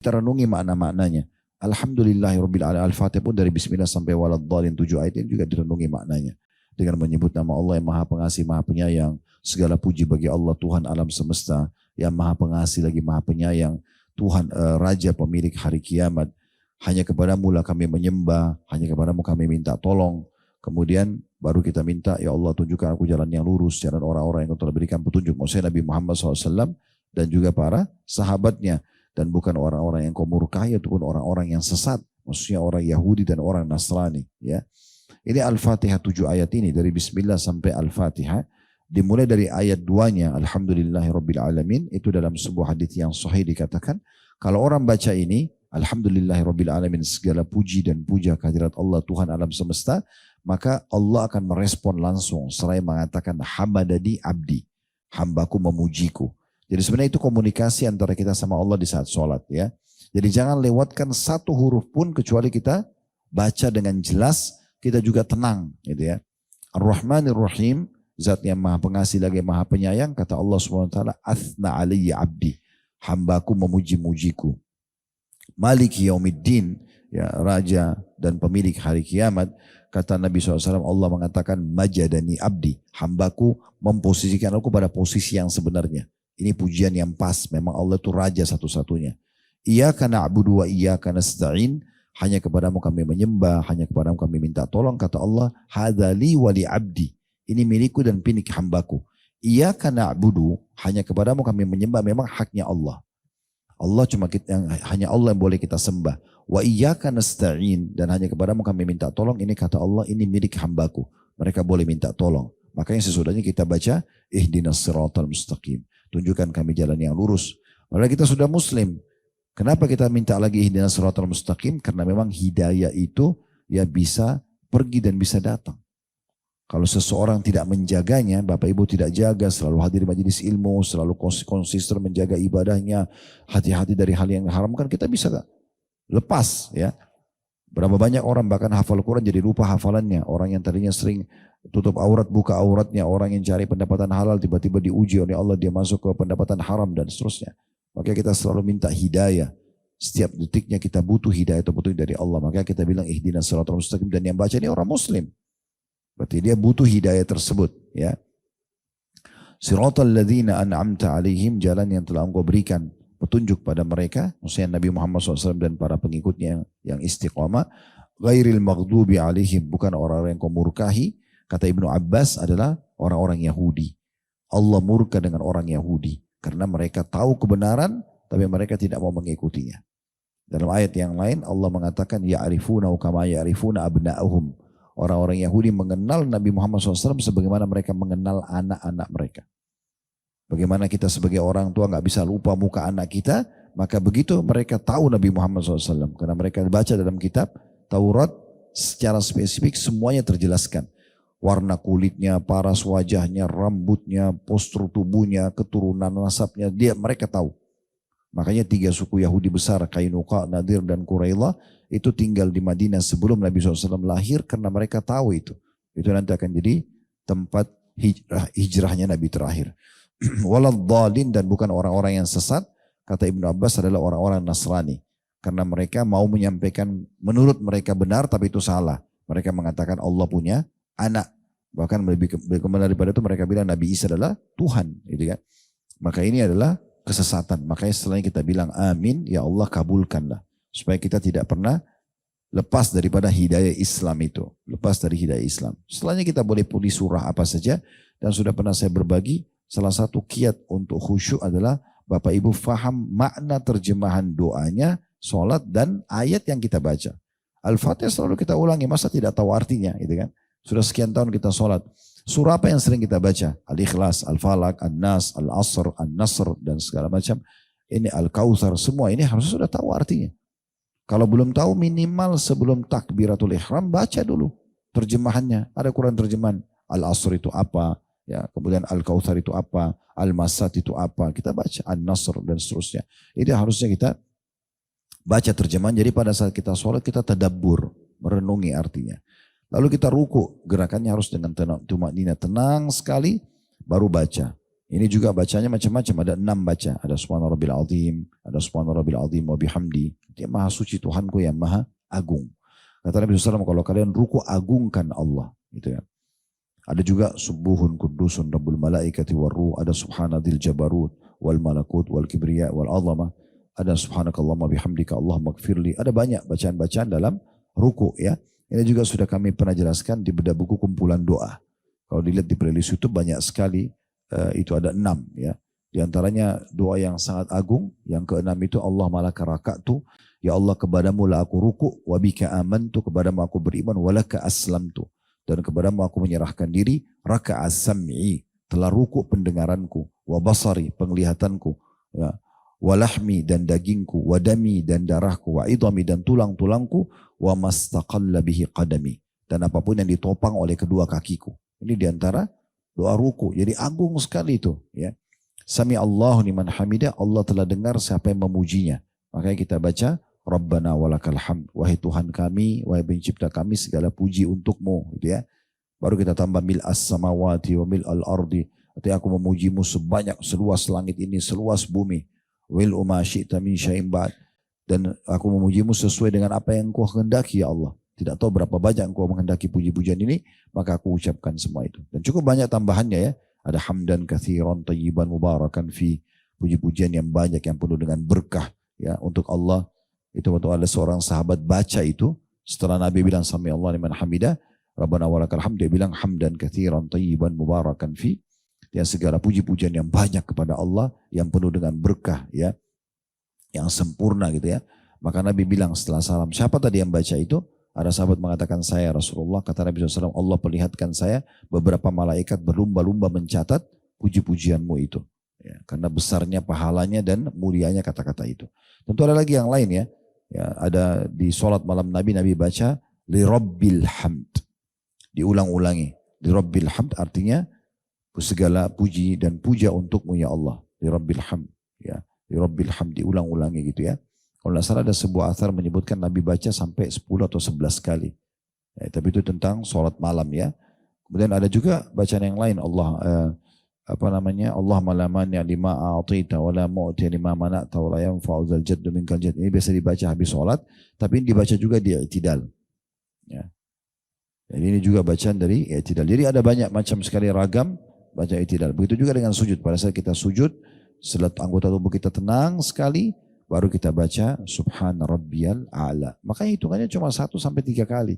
kita renungi makna-maknanya. Alhamdulillahirrabbilalamin. Al-Fatihah pun dari Bismillah sampai Waladhdallin 7 ayat ini juga direnungi maknanya. Dengan menyebut nama Allah yang Maha Pengasih, Maha Penyayang. Segala puji bagi Allah Tuhan alam semesta. Yang Maha Pengasih lagi Maha Penyayang. Tuhan Raja pemilik hari kiamat. Hanya kepadamu lah kami menyembah. Hanya kepadamu kami minta tolong. Kemudian baru kita minta, ya Allah tunjukkan aku jalan yang lurus. Jalan orang-orang yang kau telah berikan petunjuk. Maksudnya Nabi Muhammad SAW dan juga para sahabatnya. Dan bukan orang-orang yang kau murkai ataupun orang-orang yang sesat. Maksudnya orang Yahudi dan orang Nasrani. Ya. Ini Al-Fatihah 7 ayat ini. Dari Bismillah sampai Al-Fatihah. Dimulai dari ayat 2-nya. Alhamdulillahirrabbilalamin. Itu dalam sebuah hadits yang sahih dikatakan. Kalau orang baca ini. Alhamdulillahirrabbilalamin. Segala puji dan puja kehadirat Allah Tuhan alam semesta. Maka Allah akan merespon langsung. Seraya mengatakan hamadadi abdi. Hambaku memujiku. Jadi sebenarnya itu komunikasi antara kita sama Allah di saat sholat ya. Jadi jangan lewatkan satu huruf pun kecuali kita baca dengan jelas, kita juga tenang gitu ya. Ar-Rahmanir Rahim, zat yang maha pengasih lagi maha penyayang, kata Allah SWT, athna aliyya abdi, hambaku memuji-mujiku. Maliki yaumiddin, ya raja dan pemilik hari kiamat, kata Nabi SAW, Allah mengatakan majadani abdi, hambaku memposisikan aku pada posisi yang sebenarnya. Ini pujian yang pas. Memang Allah itu raja satu-satunya. Iyyaka na'budu wa iyyaka nasta'in. Hanya kepadamu kami menyembah. Hanya kepadamu kami minta tolong. Kata Allah. Hadza li wa li abdi. Ini milikku dan milik hambaku. Iyyaka na'budu. Hanya kepadamu kami menyembah. Memang haknya Allah. Allah cuma hanya Allah yang boleh kita sembah. Wa iyyaka nasta'in. Dan hanya kepadamu kami minta tolong. Ini kata Allah. Ini milik hambaku. Mereka boleh minta tolong. Makanya sesudahnya kita baca. Ihdinas siratal mustaqim. Tunjukkan kami jalan yang lurus. Padahal kita sudah muslim. Kenapa kita minta lagi ihdinas siratal mustaqim? Karena memang hidayah itu ya bisa pergi dan bisa datang. Kalau seseorang tidak menjaganya, Bapak Ibu tidak jaga, selalu hadir di majelis ilmu, selalu konsisten menjaga ibadahnya, hati-hati dari hal yang haram, kan kita bisa lepas ya. Berapa banyak orang bahkan hafal Quran jadi lupa hafalannya. Orang yang tadinya sering tutup aurat, buka auratnya. Orang yang cari pendapatan halal tiba-tiba diuji oleh Allah. Dia masuk ke pendapatan haram dan seterusnya. Maka kita selalu minta hidayah. Setiap detiknya kita butuh hidayah atau butuh dari Allah. Maka kita bilang ihdinas siratal mustaqim. Dan yang baca ini orang muslim. Berarti dia butuh hidayah tersebut. Ya. Siratal ladzina an'amta alaihim. Jalan yang telah engkau berikan petunjuk pada mereka, maksudnya Nabi Muhammad SAW dan para pengikutnya yang istiqamah, ghairil maghdubi alaihim, bukan orang-orang yang kau murkahi, kata Ibnu Abbas adalah orang-orang Yahudi. Allah murka dengan orang Yahudi, karena mereka tahu kebenaran, tapi mereka tidak mau mengikutinya. Dalam ayat yang lain, Allah mengatakan, ya'rifuna kama ya'rifuna abna'ahum. Orang-orang Yahudi mengenal Nabi Muhammad SAW sebagaimana mereka mengenal anak-anak mereka. Bagaimana kita sebagai orang tua nggak bisa lupa muka anak kita, maka begitu mereka tahu Nabi Muhammad SAW. Karena mereka baca dalam kitab Taurat secara spesifik semuanya terjelaskan. Warna kulitnya, paras wajahnya, rambutnya, postur tubuhnya, keturunan nasabnya, mereka tahu. Makanya 3 suku Yahudi besar, Qainuqa, Nadir, dan Qurailah, itu tinggal di Madinah sebelum Nabi SAW lahir karena mereka tahu itu. Itu nanti akan jadi tempat hijrahnya Nabi terakhir. Waladhdallin, dan bukan orang-orang yang sesat, kata Ibnu Abbas adalah orang-orang Nasrani. Karena mereka mau menyampaikan menurut mereka benar tapi itu salah. Mereka mengatakan Allah punya anak. Bahkan lebih daripada itu mereka bilang Nabi Isa adalah Tuhan. Gitu kan. Maka ini adalah kesesatan. Makanya setelahnya kita bilang amin, ya Allah kabulkanlah. Supaya kita tidak pernah lepas daripada hidayah Islam itu. Lepas dari hidayah Islam. Setelahnya kita boleh pilih surah apa saja. Dan sudah pernah saya berbagi. Salah satu kiat untuk khusyuk adalah Bapak Ibu faham makna terjemahan doanya, sholat dan ayat yang kita baca. Al-Fatihah selalu kita ulangi, masa tidak tahu artinya gitu kan. Sudah sekian tahun kita sholat. Surah apa yang sering kita baca? Al-Ikhlas, Al-Falaq, An-Nas, Al-Asr, An-Nasr dan segala macam. Ini Al-Kautsar, semua ini harus sudah tahu artinya. Kalau belum tahu minimal sebelum takbiratul ihram baca dulu terjemahannya. Ada Quran terjemahan. Al-Asr itu apa? Ya, kemudian Al-Kautsar itu apa, Al-Masad itu apa, kita baca An-Nasr dan seterusnya. Ini harusnya kita baca terjemahan, jadi pada saat kita sholat kita tadabbur, merenungi artinya. Lalu kita ruku, gerakannya harus dengan tenang sekali, baru baca. Ini juga bacanya macam-macam, ada 6 baca. Ada subhana rabbil azim, ada subhana rabbil azim wa bihamdi. Dia maha suci Tuhanku yang maha agung. Kata Nabi SAW, kalau kalian ruku agungkan Allah. Gitu ya. Ada juga subuhun kudusun rabbul malaikati warruh, ada subhanadzil jabarut wal malakut wal kibriya wal azamah, ada subhanakallahumma bihamdika Allahumma gfirli. Ada banyak bacaan-bacaan dalam ruku ya. Ini juga sudah kami pernah jelaskan di bedah buku kumpulan doa. Kalau dilihat di playlist YouTube banyak sekali, itu ada 6 ya. Di antaranya doa yang sangat agung, yang ke-6 itu Allah malaka raka'tu, ya Allah kepadamu lah aku ruku, wabika amantu, kepadamu aku beriman, walaka aslamtu, dan kepadamu aku menyerahkan diri, raka'as sam'i, telah ruku pendengaranku, wabasari penglihatanku, ya, walahmi dan dagingku, wadami dan darahku, wa idami dan tulang-tulangku, wa mastaqalla bihi qadami, dan apapun yang ditopang oleh kedua kakiku. Ini diantara doa ruku. Jadi agung sekali itu. Ya. Sami Allahu liman hamidah. Allah telah dengar siapa yang memujinya. Makanya kita baca Rabbana walakal hamd. Wahai Tuhan kami, wahai pencipta kami, segala puji untukmu. Gitu ya. Baru kita tambah mil as-samawati wa mil al-ardi. Artinya aku memujimu sebanyak, seluas langit ini, seluas bumi. Wil uma syi'ta min syai'in ba'd. Dan aku memujimu sesuai dengan apa yang kau kehendaki ya Allah. Tidak tahu berapa banyak engkau menghendaki puji-pujian ini, maka aku ucapkan semua itu. Dan cukup banyak tambahannya ya. Ada hamdan kathiran tayyiban mubarakan fi. Puji-pujian yang banyak yang penuh dengan berkah ya untuk Allah. Itu waktu ada seorang sahabat baca itu. Setelah Nabi bilang sami Allah liman hamidah. Rabbana walakal hamd. Dia bilang hamdan kathiran tayyiban mubarakan fi. Yang segala puji-pujian yang banyak kepada Allah. Yang penuh dengan berkah ya. Yang sempurna gitu ya. Maka Nabi bilang setelah salam. Siapa tadi yang baca itu? Ada sahabat mengatakan saya Rasulullah, kata Nabi SAW, Allah perlihatkan saya beberapa malaikat berlumba-lumba mencatat puji-pujianmu itu. Ya, karena besarnya pahalanya dan mulianya kata-kata itu. Tentu ada lagi yang lain ya. Ya ada di sholat malam Nabi baca li rabbil hamd. Diulang-ulangi. Li rabbil hamd artinya segala puji dan puja untukmu ya Allah. Li rabbil hamd. Ya, li rabbil hamd diulang-ulangi gitu ya. Kalau tidak salah ada sebuah athar menyebutkan Nabi baca sampai 10 atau 11 kali. Ya, tapi itu tentang sholat malam ya. Kemudian ada juga bacaan yang lain. Allah malamani lima a'tita wa la mu'ti lima mana'ta wa la yanfa'u dzal jaddu minkal jadd. Ini biasa dibaca habis sholat. Tapi ini dibaca juga di i'tidal. Ya. Jadi ini juga bacaan dari i'tidal. Jadi ada banyak macam sekali ragam baca i'tidal. Begitu juga dengan sujud. Pada saat kita sujud, setelah anggota tubuh kita tenang sekali, baru kita baca subhana rabbiyal a'la. Makanya hitungannya cuma 1 sampai 3 kali.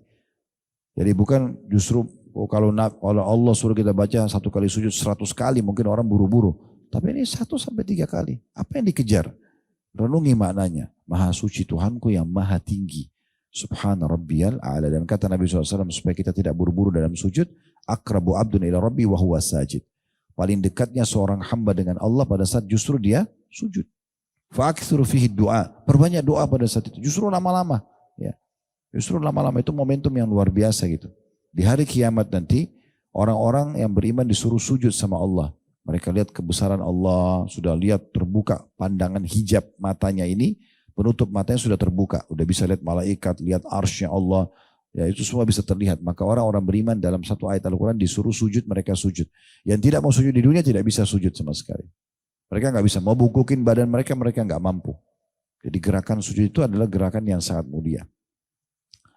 Jadi bukan justru kalau Allah suruh kita baca 1 kali sujud 100 kali mungkin orang buru-buru. Tapi ini 1 sampai 3 kali. Apa yang dikejar? Renungi maknanya. Maha suci Tuhanku yang maha tinggi. Subhana rabbiyal a'la. Dan kata Nabi SAW supaya kita tidak buru-buru dalam sujud. Akrabu abdun ila rabbi wa huwa sajid. Paling dekatnya seorang hamba dengan Allah pada saat justru dia sujud. Fa'akthuru fihi doa. Perbanyak doa pada saat itu. Justru lama-lama. Ya. Justru lama-lama itu momentum yang luar biasa gitu. Di hari kiamat nanti, orang-orang yang beriman disuruh sujud sama Allah. Mereka lihat kebesaran Allah, sudah lihat terbuka pandangan hijab matanya ini, penutup matanya sudah terbuka. Udah bisa lihat malaikat, lihat arsy Allah. Ya itu semua bisa terlihat. Maka orang-orang beriman dalam satu ayat Al-Quran disuruh sujud, mereka sujud. Yang tidak mau sujud di dunia tidak bisa sujud sama sekali. Mereka nggak bisa, mau bungkukin badan mereka nggak mampu. Jadi gerakan sujud itu adalah gerakan yang sangat mulia.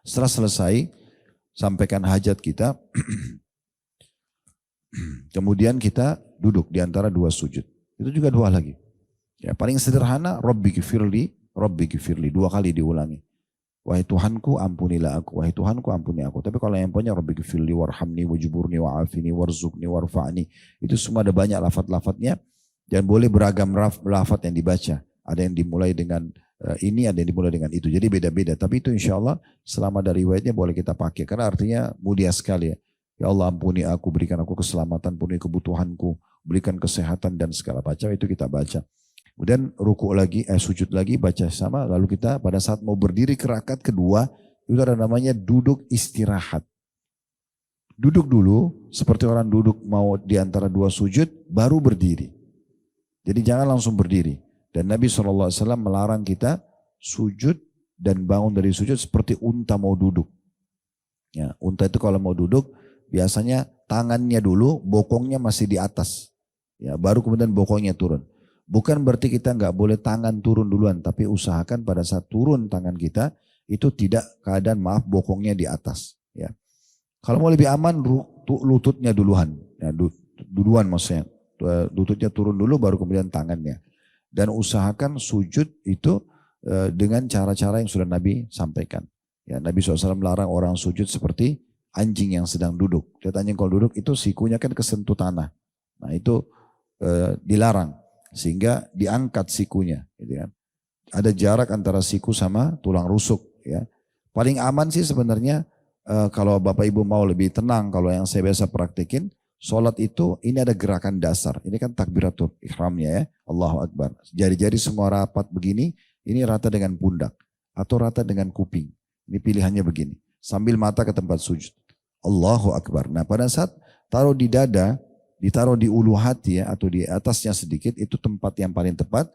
Setelah selesai, sampaikan hajat kita, kemudian kita duduk di antara 2 sujud. Itu juga 2 lagi. Ya, paling sederhana, Rabbi gfirli, 2 kali diulangi. Wahai Tuhanku ampunilah aku, wahai Tuhanku ampuni aku. Tapi kalau yang punya Rabbi gfirli warhamni wajiburni wa'afini warzukni warfa'ni, itu semua ada banyak lafaz-lafaznya. Dan boleh beragam lafaz yang dibaca. Ada yang dimulai dengan ini, ada yang dimulai dengan itu. Jadi beda-beda. Tapi itu insya Allah selama dari riwayatnya boleh kita pakai. Karena artinya mulia sekali ya. Ya Allah ampuni aku, berikan aku keselamatan, penuhi kebutuhanku, berikan kesehatan dan segala macam. Itu kita baca. Kemudian ruku lagi, sujud lagi, baca sama. Lalu kita pada saat mau berdiri ke rakaat kedua, itu ada namanya duduk istirahat. Duduk dulu, seperti orang duduk mau di antara 2 sujud, baru berdiri. Jadi jangan langsung berdiri. Dan Nabi SAW melarang kita sujud dan bangun dari sujud seperti unta mau duduk. Ya, unta itu kalau mau duduk biasanya tangannya dulu, bokongnya masih di atas. Ya, baru kemudian bokongnya turun. Bukan berarti kita nggak boleh tangan turun duluan, tapi usahakan pada saat turun tangan kita itu tidak keadaan maaf bokongnya di atas. Ya. Kalau mau lebih aman lututnya duluan, ya, duluan maksudnya. Lututnya turun dulu baru kemudian tangannya. Dan usahakan sujud itu dengan cara-cara yang sudah Nabi sampaikan. Ya, Nabi SAW melarang orang sujud seperti anjing yang sedang duduk. Lihat anjing kalau duduk itu sikunya kan kesentuh tanah. Nah itu dilarang sehingga diangkat sikunya. Gitu kan. Ada jarak antara siku sama tulang rusuk. Ya. Paling aman sih sebenarnya kalau Bapak Ibu mau lebih tenang, kalau yang saya biasa praktikin, sholat itu ini ada gerakan dasar. Ini kan takbiratul ihramnya ya, Allahu Akbar. Jari-jari semua rapat begini, ini rata dengan pundak atau rata dengan kuping. Ini pilihannya begini, sambil mata ke tempat sujud. Allahu Akbar. Nah pada saat taruh di dada, ditaruh di ulu hati ya, atau di atasnya sedikit, itu tempat yang paling tepat.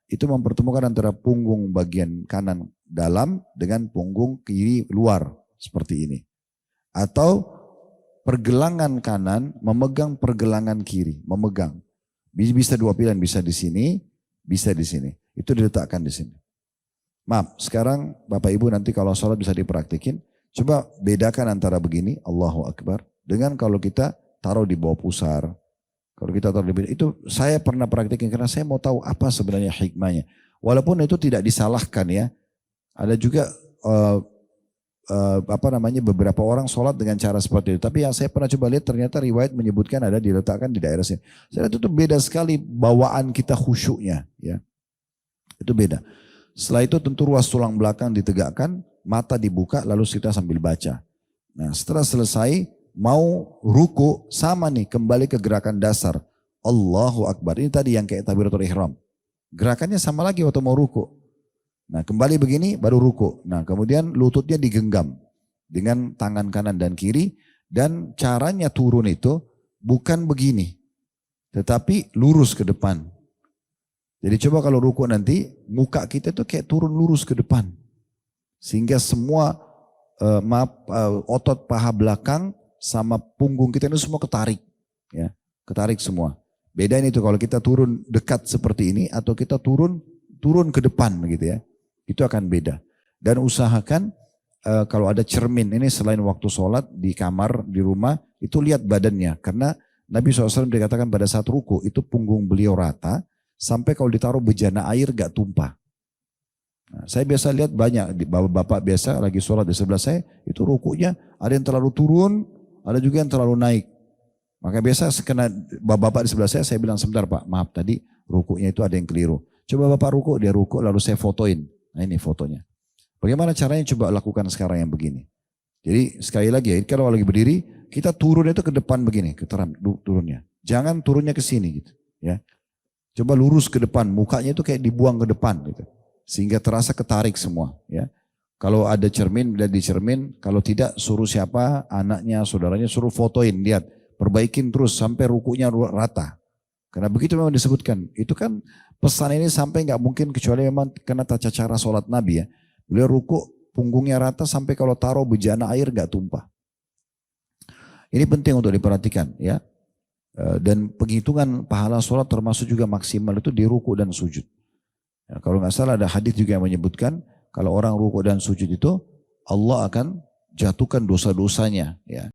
Itu mempertemukan antara punggung bagian kanan dalam dengan punggung kiri luar. Seperti ini. Atau pergelangan kanan memegang pergelangan kiri. Memegang. Bisa dua pilihan, bisa di sini, bisa di sini. Itu diletakkan di sini. Maaf, sekarang Bapak Ibu nanti kalau sholat bisa dipraktikin. Coba bedakan antara begini, Allahu Akbar. Dengan kalau kita taruh di bawah pusar. Kalau kita taruh di bawah, itu saya pernah praktikin karena saya mau tahu apa sebenarnya hikmahnya. Walaupun itu tidak disalahkan ya. Ada juga beberapa orang sholat dengan cara seperti itu. Tapi yang saya pernah coba lihat ternyata riwayat menyebutkan ada diletakkan di daerah sini. Saya lihat itu beda sekali bawaan kita khusyuknya. Ya. Itu beda. Setelah itu tentu ruas tulang belakang ditegakkan, mata dibuka lalu kita sambil baca. Nah setelah selesai mau ruku sama nih kembali ke gerakan dasar. Allahu Akbar. Ini tadi yang kayak takbiratul ihram. Gerakannya sama lagi waktu mau ruku. Nah kembali begini baru ruku. Nah kemudian lututnya digenggam dengan tangan kanan dan kiri. Dan caranya turun itu bukan begini. Tetapi lurus ke depan. Jadi coba kalau ruku nanti muka kita itu kayak turun lurus ke depan. Sehingga semua otot paha belakang sama punggung kita itu semua ketarik. Ya, ketarik semua. Bedain itu kalau kita turun dekat seperti ini atau kita turun ke depan gitu ya. Itu akan beda. Dan usahakan kalau ada cermin ini selain waktu sholat di kamar, di rumah, itu lihat badannya. Karena Nabi SAW dikatakan pada saat ruku itu punggung beliau rata, sampai kalau ditaruh bejana air gak tumpah. Nah, saya biasa lihat banyak, bapak-bapak biasa lagi sholat di sebelah saya, itu rukunya ada yang terlalu turun, ada juga yang terlalu naik. Maka biasa kena bapak-bapak di sebelah saya bilang sebentar Pak, maaf tadi rukunya itu ada yang keliru. Coba Bapak ruku, dia ruku lalu saya fotoin. Nah ini fotonya. Bagaimana caranya coba lakukan sekarang yang begini. Jadi sekali lagi ya, kalau lagi berdiri, kita turun itu ke depan begini, turunnya. Jangan turunnya ke sini gitu. Ya. Coba lurus ke depan, mukanya itu kayak dibuang ke depan gitu. Sehingga terasa ketarik semua ya. Kalau ada cermin, lihat di cermin. Kalau tidak suruh siapa, anaknya, saudaranya suruh fotoin, lihat. Perbaikin terus sampai rukunya rata. Karena begitu memang disebutkan. Itu kan pesan ini sampai nggak mungkin kecuali memang kena tata cara sholat Nabi ya. Beliau ruku punggungnya rata sampai kalau taruh bejana air nggak tumpah. Ini penting untuk diperhatikan ya. Dan penghitungan pahala sholat termasuk juga maksimal itu di ruku dan sujud. Ya, kalau nggak salah ada hadis juga yang menyebutkan kalau orang ruku dan sujud itu Allah akan jatuhkan dosa-dosanya. Ya.